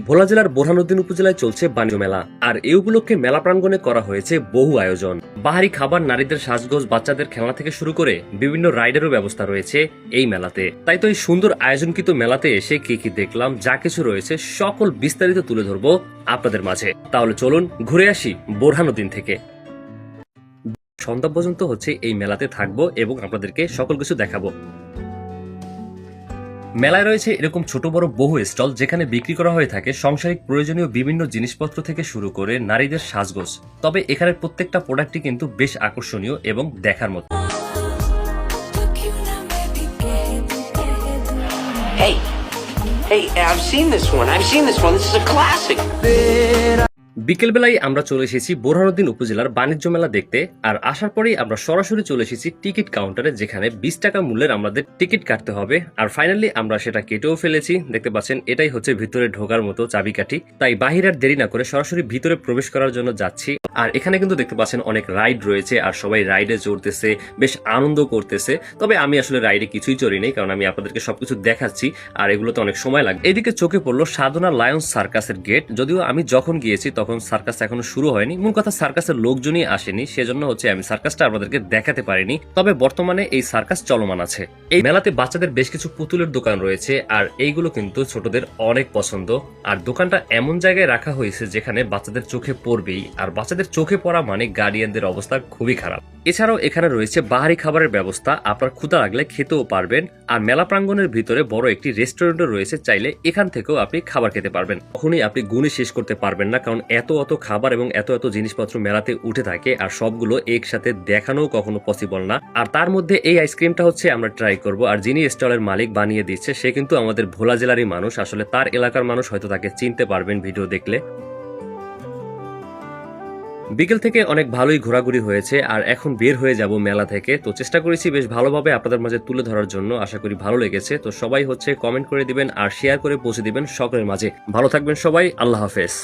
ভোলা জেলার বোরহানউদ্দিন উপজেলায় চলছে বাণিজ্য মেলা। আর এই উপলক্ষে মেলা প্রাঙ্গণে করা হয়েছে বহু আয়োজন। বাহারি খাবার, নারীদের সাজগোজ, বাচ্চাদের খেলনা থেকে শুরু করে বিভিন্ন রাইডেরও ব্যবস্থা রয়েছে এই মেলাতে। তাই তো এই সুন্দর আয়োজনকৃত মেলাতে এসে কি কি দেখলাম, যা কিছু রয়েছে সকল বিস্তারিত তুলে ধরবো আপনাদের মাঝে। তাহলে চলুন ঘুরে আসি বোরহানউদ্দিন থেকে। সন্ধ্যা পর্যন্ত হচ্ছে এই মেলাতে থাকবো এবং আপনাদেরকে সকল কিছু দেখাবো। মেলায় রয়েছে এরকম ছোট বড় বহু স্টল, যেখানে বিক্রি করা হয়ে থাকে সংসারিক প্রয়োজনীয় বিভিন্ন জিনিসপত্র থেকে শুরু করে নারীদের সাজগোজ। তবে এখানের প্রত্যেকটা প্রোডাক্টই কিন্তু বেশ আকর্ষণীয় এবং দেখার মতো। Hey, I've seen this one. This is a classic. বিকেলবেলায় আমরা চলে এসেছি বোরহানউদ্দিন উপজেলার বাণিজ্য মেলা দেখতে। আর আসার পরেই আমরা সরাসরি চলে এসেছি টিকিট কাউন্টারে, যেখানে 20 টাকা মূল্যের আমাদের টিকিট কাটতে হবে। আর ফাইনালি আমরা সেটা কেটেও ফেলেছি। দেখতে পাচ্ছেন এটাই হচ্ছে ভিতরে ঢোকার মতো চাবিকাঠি। তাই বাহির আর দেরি না করে সরাসরি ভিতরে প্রবেশ করার জন্য যাচ্ছি। আর এখানে কিন্তু দেখতে পাচ্ছেন অনেক রাইড রয়েছে, আর সবাই রাইডে চড়তেছে, বেশ আনন্দ করতেছে। তবে আমি আসলে রাইডে কিছুই চড়ি নেই, কারণ আমি আপনাদেরকে সবকিছু দেখাচ্ছি আর এগুলোতে অনেক সময় লাগে। এদিকে চোখে পড়লো সাধনা লায়ন্স সার্কাসের গেট। যদিও আমি যখন গিয়েছি তখন সার্কাস এখনো শুরু হয়নি। মূল কথা, সার্কাসের লোকজনই আসেনি, সেজন্য হচ্ছে আমি সার্কাসটা আপনাদেরকে দেখাতে পারিনি। তবে বর্তমানে এই সার্কাস চলমান আছে। এই মেলাতে বাচ্চাদের বেশ কিছু পুতুলের দোকান রয়েছে, আর এইগুলো কিন্তু ছোটদের অনেক পছন্দ। আর দোকানটা এমন জায়গায় রাখা হয়েছে যেখানে বাচ্চাদের চোখে পড়বেই, আর বাচ্চাদের চোখে পড়া মানে গার্ডিয়ানদের অবস্থা খুবই খারাপ। এছাড়াও এখানে রয়েছে বাহারি খাবারের ব্যবস্থা, আপনার ক্ষুধা লাগলে খেতেও পারবেন। আর মেলা প্রাঙ্গণের ভিতরে বড় একটি রেস্টুরেন্টও রয়েছে, চাইলে এখান থেকেও আপনি খাবার খেতে পারবেন। কখনই আপনি গুণে শেষ করতে পারবেন না, কারণ এত খাবার এবং এত জিনিসপত্র মেলাতে উঠে থাকে, আর সবগুলো একসাথে দেখানো কখনো পসিবল না। আর তার মধ্যে এই আইসক্রিমটা হচ্ছে আমরা ট্রাই করব। আর যিনি স্টলের মালিক বানিয়ে দিচ্ছে সে কিন্তু আমাদের ভোলা জেলারই মানুষ। আসলে তার এলাকার মানুষ, হয়তো তাকে চিনতে পারবেন ভিডিও দেখলে। বিকেল থেকে অনেক ভালোই ঘোরাঘুরি হয়েছে, আর এখন বের হয়ে যাব মেলা থেকে। তো চেষ্টা করেছি বেশ ভালোভাবে আপনাদের মাঝে তুলে ধরার জন্য। আশা করি ভালো লেগেছে। তো সবাই হচ্ছে কমেন্ট করে দিবেন আর শেয়ার করে পৌঁছে দিবেন সকলের মাঝে। ভালো থাকবেন সবাই, আল্লাহ হাফেজ।